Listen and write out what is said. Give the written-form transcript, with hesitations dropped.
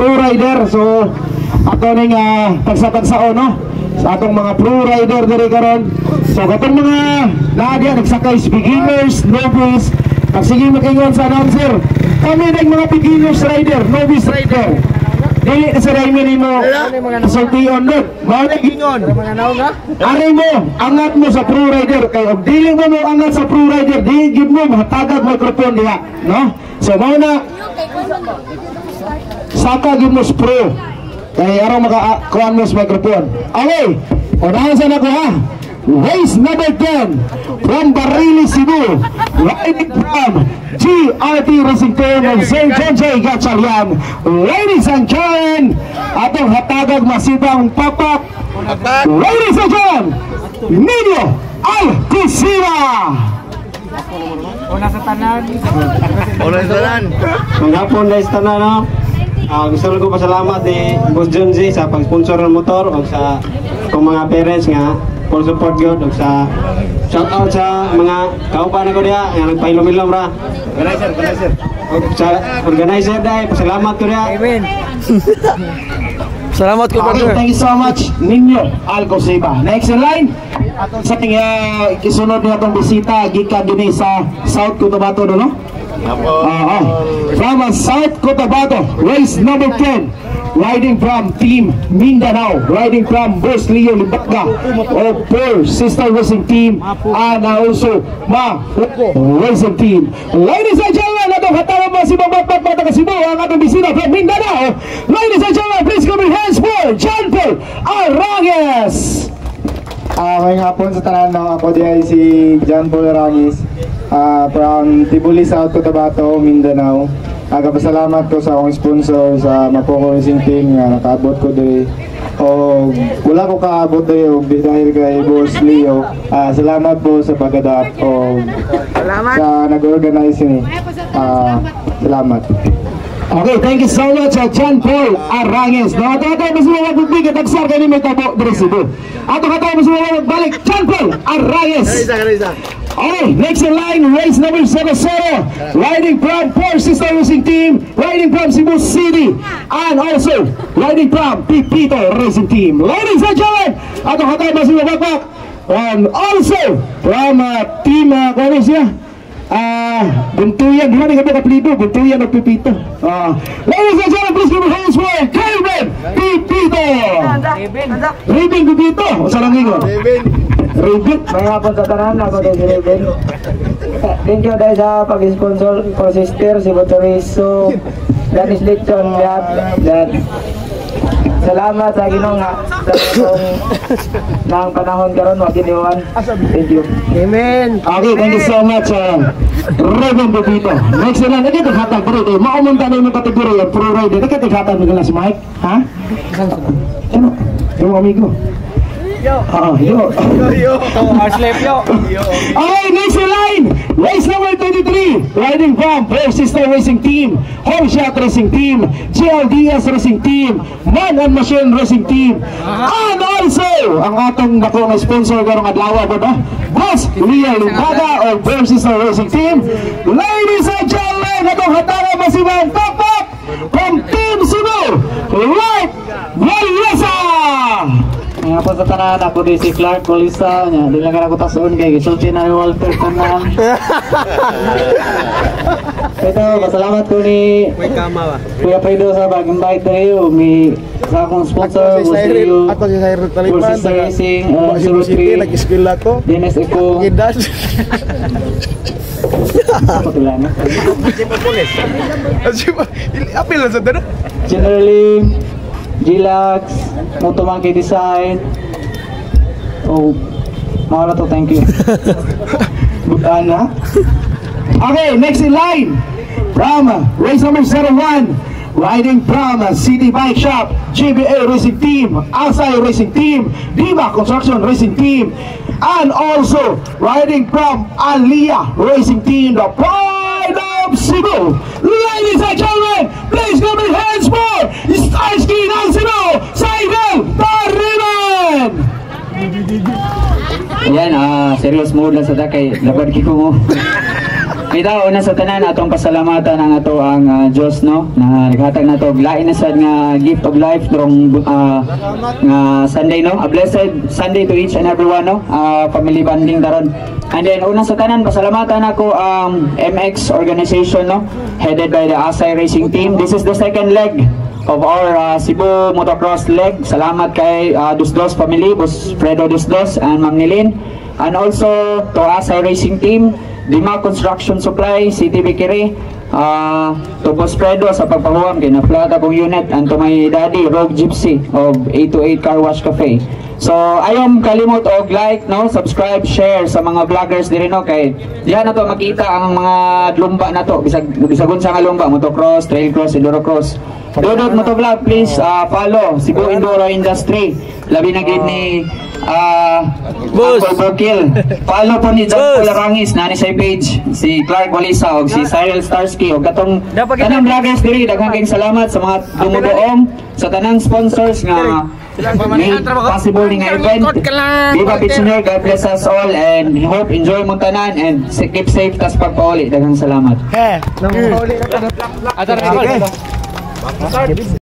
pro rider. So ato ning tagsa-tagsao no sa atong mga pro rider diri karon. So katong mga nadia nagsakay beginners, novice, sige makingon sa announcer. Kami ng mga beginners rider, novice rider. Dili sa raymi nimo sultion doon. Mao na gingon. Ari mo, angat mo sa pro rider kay og dili mo angat sa pro rider, di gid mo mahatagag microphone diha, no? So mao na saka gid mo pro. Kay aron makakuan mo sa microphone. Okay. Unahan sa nako ha. Race number 10 from Barili, Cebu, riding from GRT Racing Team of St. John J. Gatchalian. Ladies and gentlemen, atong hatagag masibang papak. Ladies and gentlemen, Nino Alcosira. Una sa tanan. Maghapon guys tanan no. Gusto ko pasalamat ni Boss John Z sa pag-sponsor ng motor o sa mga parents nga full support gyud ug sa shout out sa mga kauban ko diha nga nagpailom-ilom ra. Organizer. Sa organizer dai pasalamat ko diha. Amen. Salamat ko brother. Thank you so much Nino Alcosira. Next in line sa ating isunod niya itong bisita gikan din sa South Cotabato no? From South Cotabato, race number 10, riding from Team Mindanao, riding from Boss Leo Libaga of Pearl Sister Racing Team, and also Racing Team. Ladies and gentlemen, atong hatawa mo si Babat Mata Kasibo, ang atong bisita from Mindanao. Ladies and gentlemen, please give your hands for John Paul Arangues. Ngayong hapon sa tanan no, ako diay si John Paul Arangues from Tibuli, South Cotabato, Mindanao. Nagpasalamat ko sa akong sponsor sa Mapoko Racing Team nga nakaabot ko diri. O wala ko kaabot diri dahil kay Boss Leo. Salamat po sa pagadaat o sa nag-organize ni. Salamat. Okay, thank you so much John Paul Arangues. No, ato mas magbigay tagsar kani may tabo diri Cebu. Ato mas magbalik John Paul Arangues. Okay, next in line, race number 7, riding from Four Sister Racing Team, riding from Cebu City, and also riding from Pipito Racing Team. Ladies and gentlemen, ato mas magbabak. And also from team Koresia. Buntuyan, di mana kita kapilido, Buntuyan o Pipito. Ladies and gentlemen, please give your hands for Kevin Pipito. Ribin Pipito, o sarang ingo. Ribin. Maghapon sa tanan, ako din si Ribin. Thank you dahil sa pag-sponsor for sister, si Botoriso, Danis Lechon, salamat sa Ginoo nga ng panahon karon wa giniwan. Thank you. Amen. Okay, thank you so much Reverend Pipito. Next na lang, nagkataghatag pero maumunta na yung kategorya yung pro rider. Nagkataghatag mo na si Mike, ha? Ano? Yung amigo. Yo. Yo. Okay, next in line, race number 23, riding from Four Sister Racing Team, Home Shot Racing Team, GLDS Racing Team, Man and Machine Racing Team, and also ang atong nakong sponsor karong adlaw po no, Boss Leo Libaga of Four Sister Racing Team. Ladies and gentlemen, atong hatawa masibang papak from Team Cebu, Right Melissa. Nga po sa tanan, ako din si Clark Colisa. Di lang ako tasoon kay gisulti na ni Walter Tanan. Ito, pasalamat ko ni Kuya Pedro sa pag-invite tayo. May sa akong sponsor, Boss Leo, Four Sister Racing, Surutri, Dennis Eko. Generally, Gilax, Motomangke Design. Oh, mahal to, thank you. Ana. Okay, next in line from race number 01, riding from City Bike Shop, GBA Racing Team, Asay Racing Team, Diva Construction Racing Team, and also riding from Alia Racing Team, the pride of Cebu. Ladies and gentlemen, please give me hands for Starsky ng Cebu, Saidel Tariman! Ayan, serious mode lang sa dakay. Labad ko mo. Kita una sa tanan atong pasalamatan ang ato ang Dios no na naghatag nato og lain na sad nga gift of life durong nga Sunday no. A blessed Sunday to each and everyone no. Family bonding daron. And then una sa tanan pasalamatan ako ang MX organization no headed by the Asay Racing Team. This is the second leg of our Cebu Motocross leg. Salamat kay Dusdos family, Boss Fredo Dusdos and Ma'am Nilin. And also to Asay Racing Team, Dima Construction Supply, City Bikiri, to Boss Fredo sa pagpahuam kay na-flat akong unit, and to my daddy Rogue Gypsy of 828 Car Wash Cafe. So ayong kalimot og like no, subscribe, share sa mga vloggers diri no kay diha na to makita ang mga lumba na to bisagon sa nga lumba, motocross, trail cross, enduro cross. Dodot Motovlog, please follow Cebu Enduro Industry. Labi na gid ni Uncle Bokil. Follow po ni John Paul Arangis na ni sa page, si Clark Walisa og si Cyril Starsky og katong tanang vloggers diri. Daghang kayong salamat sa mga dumudoong sa tanang sponsors nga possible nga event. Viva Pitchener, God bless us all and hope enjoy mong tanan and keep safe tas pagpauli. Daghang salamat.